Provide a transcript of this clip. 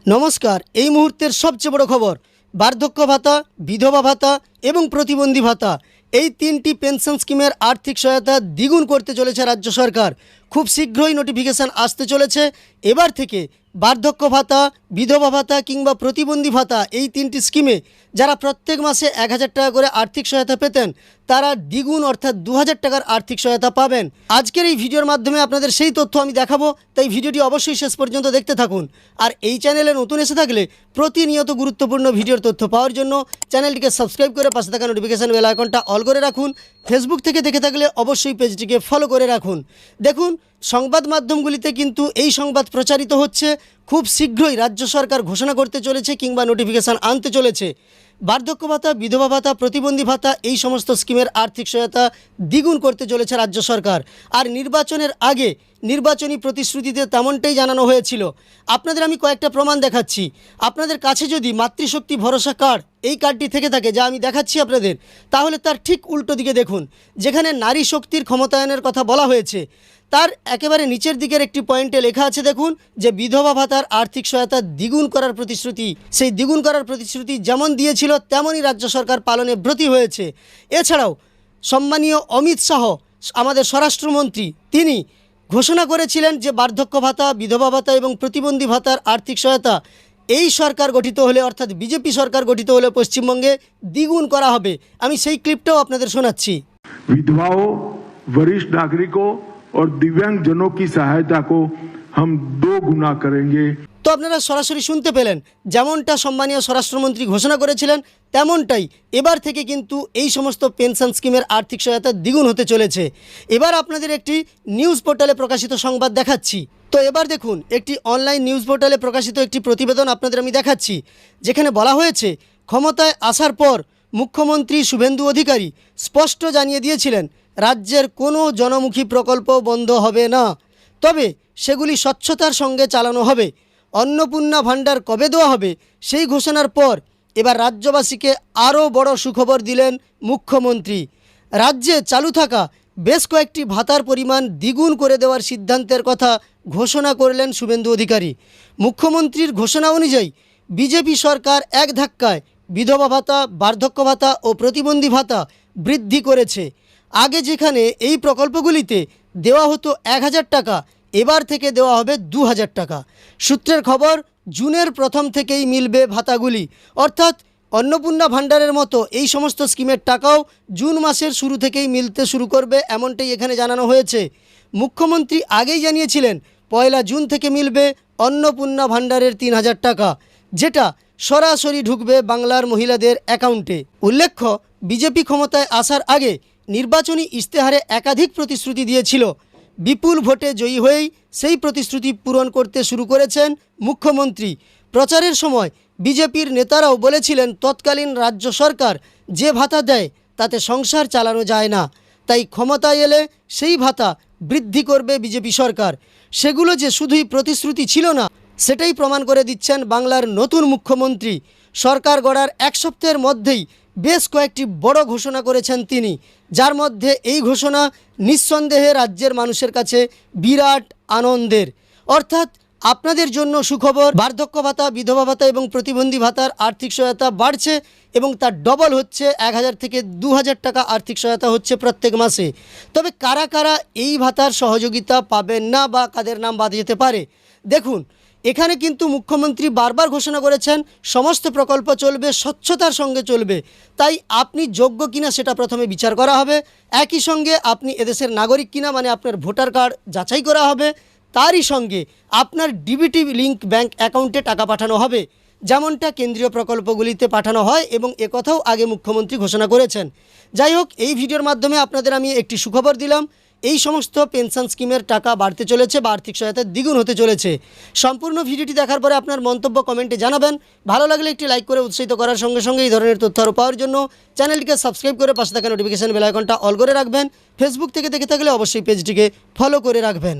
নমস্কার। এই মুহূর্তের সবচেয়ে বড় খবর, বার্ধক্য ভাতা, বিধবা ভাতা এবং প্রতিবন্ধী ভাতা এই তিনটি পেনশন স্কিমের আর্থিক সহায়তা দ্বিগুণ করতে চলেছে রাজ্য সরকার। খুব শীঘ্রই নোটিফিকেশান আসতে চলেছে। এবার থেকে বার্ধক্য ভাতা, বিধবা ভাতা কিংবা প্রতিবন্ধী ভাতা এই তিনটি স্কিমে যারা প্রত্যেক মাসে 1000 টাকা করে আর্থিক সহায়তা পেতেন তারা দ্বিগুণ অর্থাৎ 2000 টাকার আর্থিক সহায়তা পাবেন। আজকের এই ভিডিওর মাধ্যমে আপনাদের সেই তথ্য আমি দেখাবো, তাই ভিডিওটি অবশ্যই শেষ পর্যন্ত দেখতে থাকুন। আর এই চ্যানেলে নতুন এসে থাকলে প্রতিনিয়ত গুরুত্বপূর্ণ ভিডিওর তথ্য পাওয়ার জন্য চ্যানেলটিকে সাবস্ক্রাইব করে পাশে থাকা নোটিফিকেশান বেল আইকনটা অল করে রাখুন। ফেসবুক থেকে দেখে থাকলে অবশ্যই পেজটিকে ফলো করে রাখুন। দেখুন, সংবাদ মাধ্যমগুলিতে কিন্তু এই সংবাদ প্রচারিত হচ্ছে খুব শীঘ্রই রাজ্য সরকার ঘোষণা করতে চলেছে কিংবা নোটিফিকেশান আনতে চলেছে। বার্ধক্য ভাতা, বিধবা ভাতা, প্রতিবন্ধী ভাতা এই সমস্ত স্কিমের আর্থিক সহায়তা দ্বিগুণ করতে চলেছে রাজ্য সরকার। আর নির্বাচনের আগে নির্বাচনী প্রতিশ্রুতিতে তেমনটাই জানানো হয়েছিল। আপনাদের আমি কয়েকটা প্রমাণ দেখাচ্ছি। আপনাদের কাছে যদি মাতৃশক্তি ভরসা কার্ড এই কার্ডটি থেকে থাকে, যা আমি দেখাচ্ছি আপনাদের, তাহলে তার ঠিক উল্টো দিকে দেখুন, যেখানে নারী শক্তির ক্ষমতায়নের কথা বলা হয়েছে তার একেবারে নিচের দিকের একটি পয়েন্টে লেখা আছে, দেখুন, যে বিধবা ভাতার আর্থিক সহায়তা দ্বিগুণ করার প্রতিশ্রুতি। সেই দ্বিগুণ করার প্রতিশ্রুতি যেমন দিয়েছিল তেমনই রাজ্য সরকার পালনে ব্রতী হয়েছে। এছাড়াও সম্মানীয় অমিত শাহ, আমাদের স্বরাষ্ট্রমন্ত্রী, তিনি ঘোষণা করেছিলেন যে বার্ধক্য ভাতা, বিধবা ভাতা এবং প্রতিবন্ধী ভাতার আর্থিক সহায়তা এই সরকার গঠিত হলে অর্থাৎ বিজেপি সরকার গঠিত হলে পশ্চিমবঙ্গে দ্বিগুণ করা হবে। আমি সেই ক্লিপটাও আপনাদের শোনাচ্ছি। विधवाओं, वरिष्ठ नागरिकों और दिव्यांग जनों की सहायता को हम 2 गुना करेंगे। তো আপনারা সরাসরি শুনতে পেলেন, যেমনটা সম্মানীয় স্বরাষ্ট্রমন্ত্রী ঘোষণা করেছিলেন তেমনটাই এবার থেকে কিন্তু এই সমস্ত পেনশন স্কিমের আর্থিক সহায়তা দ্বিগুণ হতে চলেছে। এবার আপনাদের একটি নিউজ পোর্টালে প্রকাশিত সংবাদ দেখাচ্ছি। তো এবার দেখুন, একটি অনলাইন নিউজ পোর্টালে প্রকাশিত একটি প্রতিবেদন আপনাদের আমি দেখাচ্ছি, যেখানে বলা হয়েছে ক্ষমতায় আসার পর মুখ্যমন্ত্রী শুভেন্দু অধিকারী স্পষ্ট জানিয়ে দিয়েছিলেন রাজ্যের কোনো জনমুখী প্রকল্প বন্ধ হবে না, তবে সেগুলি স্বচ্ছতার সঙ্গে চালানো হবে। অন্নপূর্ণা ভাণ্ডার কবে দেওয়া হবে সেই ঘোষণার পর এবার রাজ্যবাসীকে আরও বড় সুখবর দিলেন মুখ্যমন্ত্রী। রাজ্যে চালু থাকা বেশ কয়েকটি ভাতার পরিমাণ দ্বিগুণ করে দেওয়ার সিদ্ধান্তের কথা ঘোষণা করলেন শুভেন্দু অধিকারী। মুখ্যমন্ত্রীর ঘোষণা অনুযায়ী বিজেপি সরকার এক ধাক্কায় বিধবা ভাতা, বার্ধক্য ভাতা ও প্রতিবন্ধী ভাতা বৃদ্ধি করেছে। আগে যেখানে এই প্রকল্পগুলিতে দেওয়া হতো 1000 টাকা, এবার থেকে দেওয়া হবে 2000 টাকা। সূত্রের খবর, জুনের প্রথম থেকেই মিলবে ভাতাগুলি, অর্থাৎ অন্নপূর্ণা ভাণ্ডারের মতো এই সমস্ত স্কিমের টাকাও জুন মাসের শুরু থেকেই মিলতে শুরু করবে, এমনটাই এখানে জানানো হয়েছে। মুখ্যমন্ত্রী আগেই জানিয়েছিলেন 1 জুন থেকে মিলবে অন্নপূর্ণা ভাণ্ডারের 3000 টাকা, যেটা সরাসরি ঢুকবে বাংলার মহিলাদের অ্যাকাউন্টে। উল্লেখ্য, বিজেপি ক্ষমতায় আসার আগে নির্বাচনী ইশতেহারে একাধিক প্রতিশ্রুতি দিয়েছিল। বিপুল ভোটে জয়ী হয়েই সেই প্রতিশ্রুতি পূরণ করতে শুরু করেছেন মুখ্যমন্ত্রী। প্রচারের সময় বিজেপির নেতারাও বলেছিলেন তৎকালীন রাজ্য সরকার যে ভাতা দেয় তাতে সংসার চালানো যায় না, তাই ক্ষমতায় এলে সেই ভাতা বৃদ্ধি করবে বিজেপি সরকার। সেগুলো যে শুধুই প্রতিশ্রুতি ছিল না সেটাই প্রমাণ করে দিচ্ছেন বাংলার নতুন মুখ্যমন্ত্রী। সরকার গড়ার 1 সপ্তাহের মধ্যেই বেশ কয়েকটি বড় ঘোষণা করেছেন তিনি, যার মধ্যে এই ঘোষণা নিঃসন্দেহে রাজ্যের মানুষের কাছে বিরাট আনন্দের। অর্থাৎ আপনাদের জন্য সুখবর, বার্ধক্য ভাতা, বিধবা ভাতা এবং প্রতিবন্ধী ভাতার আর্থিক সহায়তা বাড়ছে এবং তার ডবল হচ্ছে, 1000 থেকে 2000 টাকা আর্থিক সহায়তা হচ্ছে প্রত্যেক মাসে। তবে কারা কারা এই ভাতার সহযোগিতা পাবেন না বা কাদের নাম বাদ যেতে পারে, দেখুন, এখানে কিন্তু মুখ্যমন্ত্রী বারবার ঘোষণা করেছেন সমস্ত প্রকল্প চলবে, স্বচ্ছতার সঙ্গে চলবে। তাই আপনি যোগ্য কিনা সেটা প্রথমে বিচার করা হবে। একই সঙ্গে আপনি এদেশের নাগরিক কিনা, মানে আপনার ভোটার কার্ড যাচাই করা হবে। তারই সঙ্গে আপনার ডিবিটি লিঙ্ক ব্যাংক অ্যাকাউন্টে টাকা পাঠানো হবে, যেমনটা কেন্দ্রীয় প্রকল্পগুলিতে পাঠানো হয়, এবং একথাও আগে মুখ্যমন্ত্রী ঘোষণা করেছেন। যাই হোক, এই ভিডিওর মাধ্যমে আপনাদের আমি একটি সুখবর দিলাম। এই সমস্ত পেনশন স্কিমের টাকা বাড়তে চলেছে বা আর্থিক সহায়তা দ্বিগুণ হতে চলেছে। সম্পূর্ণ ভিডিওটি দেখার পরে আপনার মন্তব্য কমেন্টে জানাবেন। ভালো লাগলে একটি লাইক করে উৎসাহিত করার সঙ্গে সঙ্গে এই ধরনের তথ্য আরও পাওয়ার জন্য চ্যানেলটিকে সাবস্ক্রাইব করে পাশে থাকা নোটিফিকেশন বেল আইকনটা অল করে রাখবেন। ফেসবুক থেকে দেখে থাকলে অবশ্যই পেজটিকে ফলো করে রাখবেন।